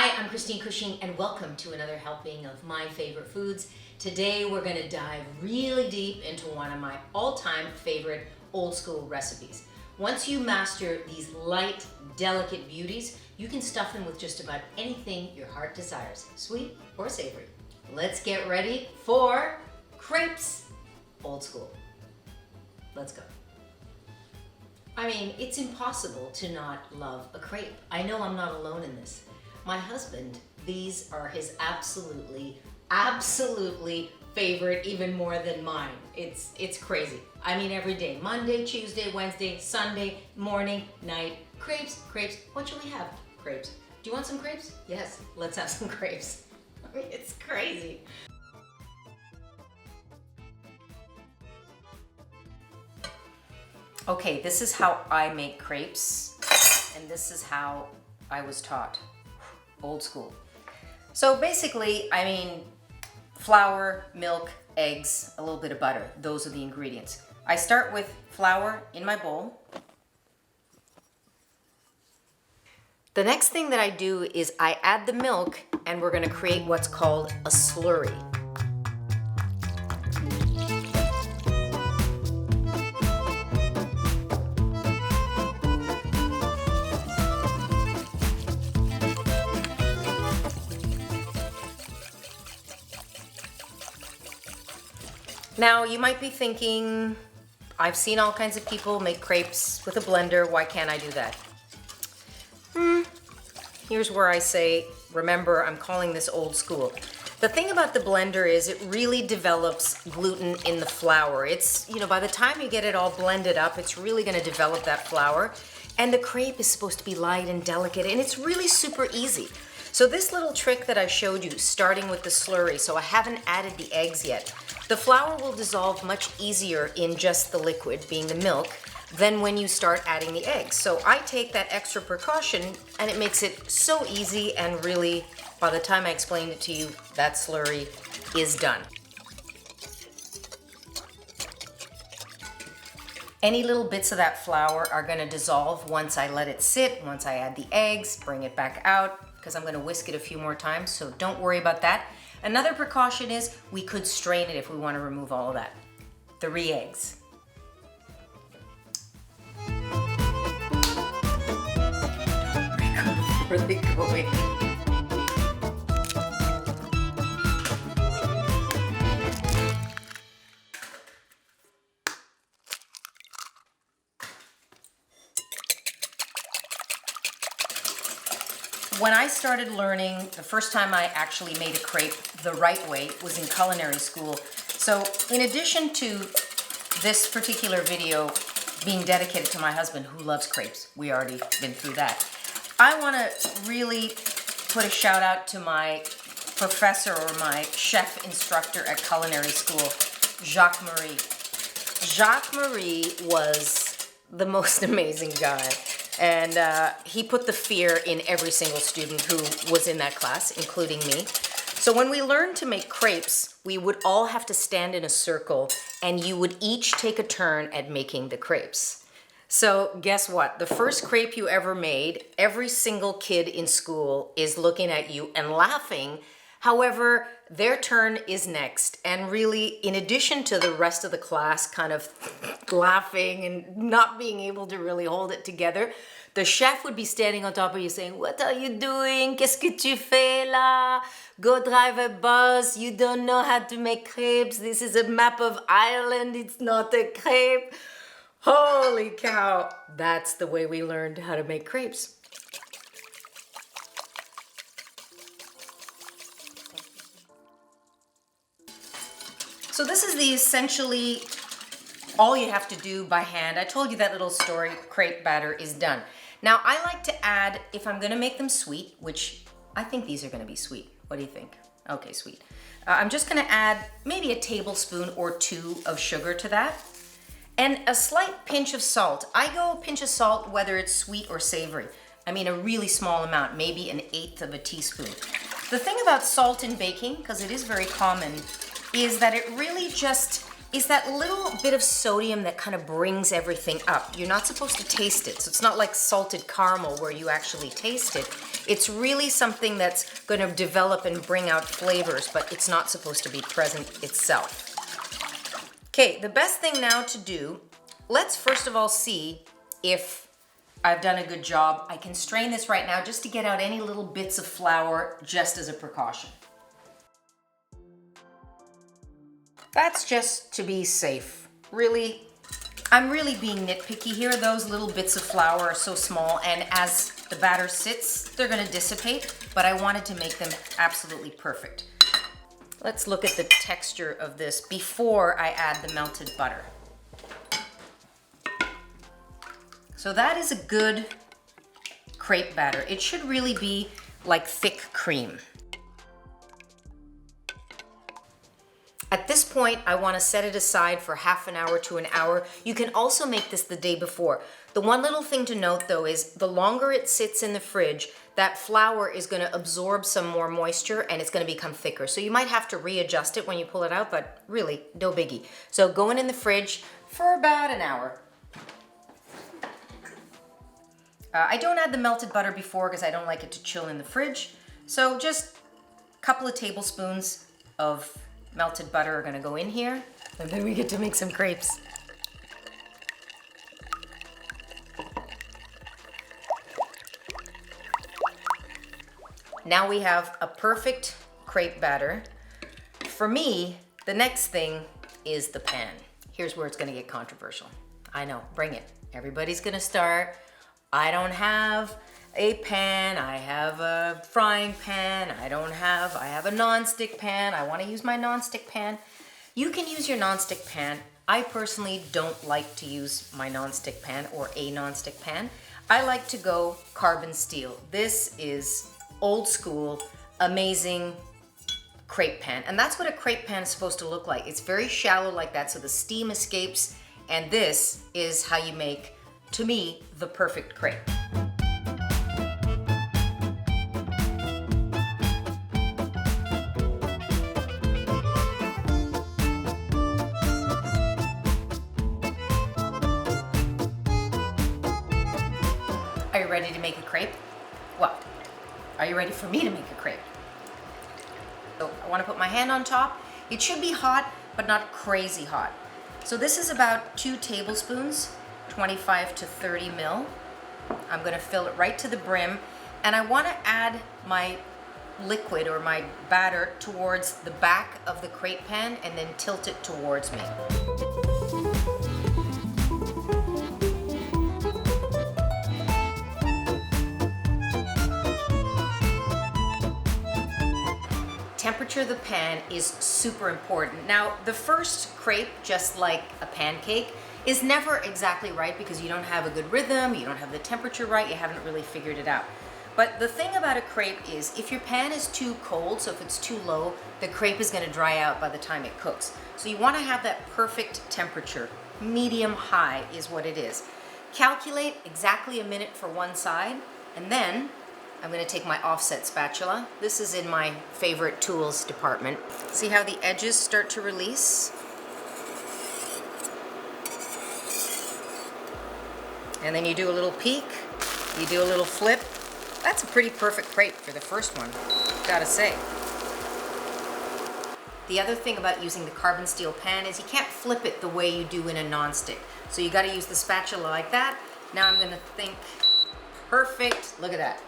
Hi, I'm Christine Cushing and welcome to another helping of My Favorite Foods. Today we're going to dive really deep into one of my all-time favorite old school recipes. Once you master these light, delicate beauties, you can stuff them with just about anything your heart desires, sweet or savory. Let's get ready for crepes, old school. Let's go. I mean, it's impossible to not love a crepe. I know I'm not alone in this. My husband, these are his absolutely favorite, even more than mine. It's crazy. I mean, every day, Monday, Tuesday, Wednesday, Sunday, morning, night, crepes. What shall we have? Crepes. Do you want some crepes? Yes, let's have some crepes. I mean, it's crazy. Okay, this is how I make crepes, and this is how I was taught. Old school. So basically, I mean, flour, milk, eggs, a little bit of butter. Those are the ingredients. I start with flour in my bowl. The next thing that I do is I add the milk, and we're gonna create what's called a slurry. Now, you might be thinking, I've seen all kinds of people make crepes with a blender, why can't I do that? Here's where I say, remember, I'm calling this old school. The thing about the blender is it really develops gluten in the flour. It's, you know, by the time you get it all blended up, it's really gonna develop that flour. And the crepe is supposed to be light and delicate, and it's really super easy. So this little trick that I showed you, starting with the slurry, so I haven't added the eggs yet. The flour will dissolve much easier in just the liquid, being the milk, than when you start adding the eggs. So I take that extra precaution and it makes it so easy, and really, by the time I explained it to you, that slurry is done. Any little bits of that flour are gonna dissolve once I let it sit, once I add the eggs, bring it back out, because I'm gonna whisk it a few more times, so don't worry about that. Another precaution is we could strain it if we want to remove all of that. 3 eggs. Where are they going? When I started learning, the first time I actually made a crepe the right way was in culinary school. So in addition to this particular video being dedicated to my husband who loves crepes, we already been through that, I want to really put a shout out to my professor or my chef instructor at culinary school, Jacques Marie. Jacques Marie was the most amazing guy. And he put the fear in every single student who was in that class, including me. So when we learned to make crepes, we would all have to stand in a circle and you would each take a turn at making the crepes. So guess what? The first crepe you ever made, every single kid in school is looking at you and laughing. However, their turn is next. And really, in addition to the rest of the class kind of laughing and not being able to really hold it together, the chef would be standing on top of you saying, "What are you doing? Qu'est-ce que tu fais là? Go drive a bus. You don't know how to make crepes. This is a map of Ireland. It's not a crepe." Holy cow. That's the way we learned how to make crepes. So this is the essentially all you have to do by hand. I told you that little story, crepe batter is done. Now I like to add, if I'm gonna make them sweet, which I think these are gonna be sweet. What do you think? Okay, sweet. I'm just gonna add maybe a tablespoon or 2 of sugar to that, and a slight pinch of salt. I go a pinch of salt whether it's sweet or savory. I mean a really small amount, maybe 1/8 of a teaspoon. The thing about salt in baking, because it is very common, is that it really just is that little bit of sodium that kind of brings everything up. You're not supposed to taste it, so it's not like salted caramel where you actually taste it. It's really something that's going to develop and bring out flavors, but it's not supposed to be present itself. Okay, the best thing now to do, let's first of all see if I've done a good job. I can strain this right now just to get out any little bits of flour just as a precaution. That's just to be safe. Really, I'm really being nitpicky here. Those little bits of flour are so small, and as the batter sits, they're gonna dissipate, but I wanted to make them absolutely perfect. Let's look at the texture of this before I add the melted butter. So that is a good crepe batter. It should really be like thick cream. At this point, I want to set it aside for half an hour to an hour. You can also make this the day before. The one little thing to note though is the longer it sits in the fridge, that flour is going to absorb some more moisture and it's going to become thicker. So you might have to readjust it when you pull it out, but really no biggie. So going in the fridge for about an hour. I don't add the melted butter before because I don't like it to chill in the fridge. So just a couple of tablespoons of melted butter are gonna go in here, and then we get to make some crepes. Now we have a perfect crepe batter. For me, the next thing is the pan. Here's where it's gonna get controversial. I know, bring it. Everybody's gonna start. I don't have a pan, I have a frying pan, I have a non-stick pan, I want to use my non-stick pan. You can use your non-stick pan. I personally don't like to use my non-stick pan or a non-stick pan. I like to go carbon steel. This is old school, amazing crepe pan. And that's what a crepe pan is supposed to look like. It's very shallow like that so the steam escapes, and this is how you make, to me, the perfect crepe. Are you ready to make a crepe? Well, are you ready for me to make a crepe? So I want to put my hand on top. It should be hot, but not crazy hot. So this is about 2 tablespoons, 25 to 30 mil. I'm going to fill it right to the brim, and I want to add my liquid or my batter towards the back of the crepe pan and then tilt it towards me. Temperature of the pan is super important. Now, the first crepe, just like a pancake, is never exactly right because you don't have a good rhythm, you don't have the temperature right, you haven't really figured it out. But the thing about a crepe is if your pan is too cold, so if it's too low, the crepe is going to dry out by the time it cooks. So you want to have that perfect temperature. Medium high is what it is. Calculate exactly a minute for one side, and then I'm going to take my offset spatula. This is in my favorite tools department. See how the edges start to release? And then you do a little peek, you do a little flip. That's a pretty perfect crepe for the first one, gotta say. The other thing about using the carbon steel pan is you can't flip it the way you do in a non-stick. So you gotta use the spatula like that. Now I'm gonna think, perfect, look at that.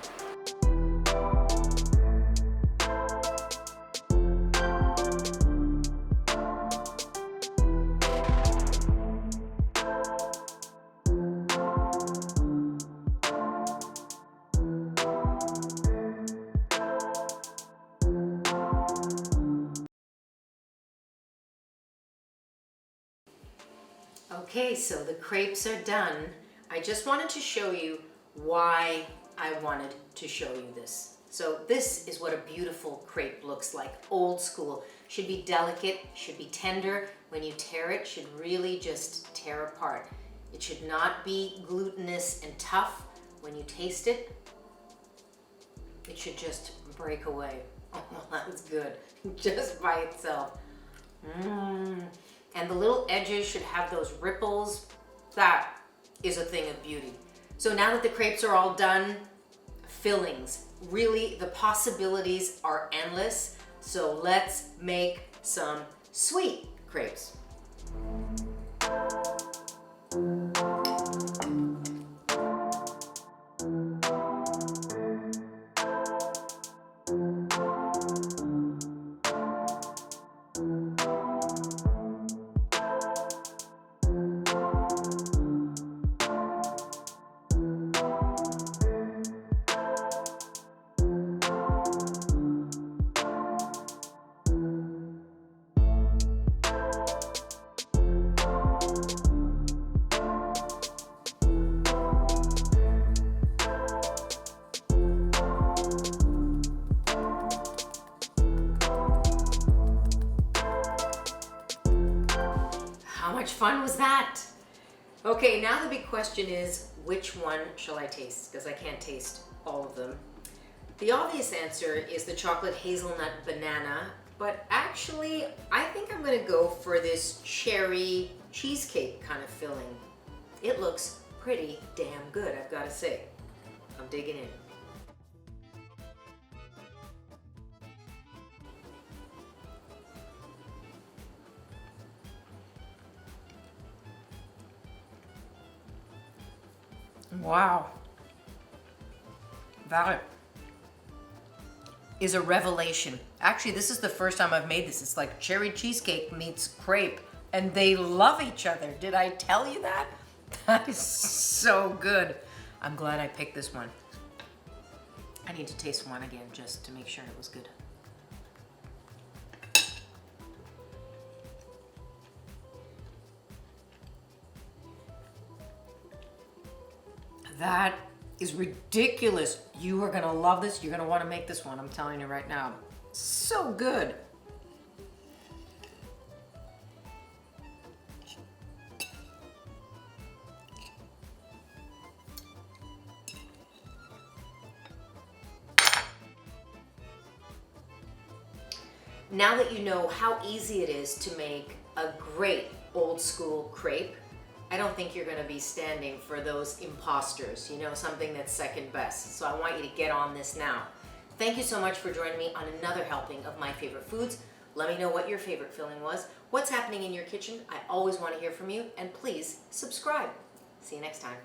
Okay, so the crepes are done. I just wanted to show you why I wanted to show you this. So this is what a beautiful crepe looks like, old school. Should be delicate, should be tender. When you tear it, should really just tear apart. It should not be glutinous and tough. When you taste it, it should just break away. Oh, that's good, just by itself. and the little edges should have those ripples. That is a thing of beauty. So now that the crepes are all done, fillings. Really, the possibilities are endless. So let's make some sweet crepes. How much fun was that? Okay, now the big question is, which one shall I taste? Because I can't taste all of them. The obvious answer is the chocolate hazelnut banana, but actually, I think I'm gonna go for this cherry cheesecake kind of filling. It looks pretty damn good, I've gotta say. I'm digging in. Wow. That is a revelation. Actually, this is the first time I've made this. It's like cherry cheesecake meets crepe, and they love each other. Did I tell you that? That is so good. I'm glad I picked this one. I need to taste one again just to make sure it was good. That is ridiculous. You are gonna love this. You're gonna wanna make this one. I'm telling you right now. So good. Now that you know how easy it is to make a great old school crepe, I don't think you're gonna be standing for those imposters, you know, something that's second best. So I want you to get on this now. Thank you so much for joining me on another helping of My Favorite Foods. Let me know what your favorite filling was, what's happening in your kitchen. I always want to hear from you, and please subscribe. See you next time.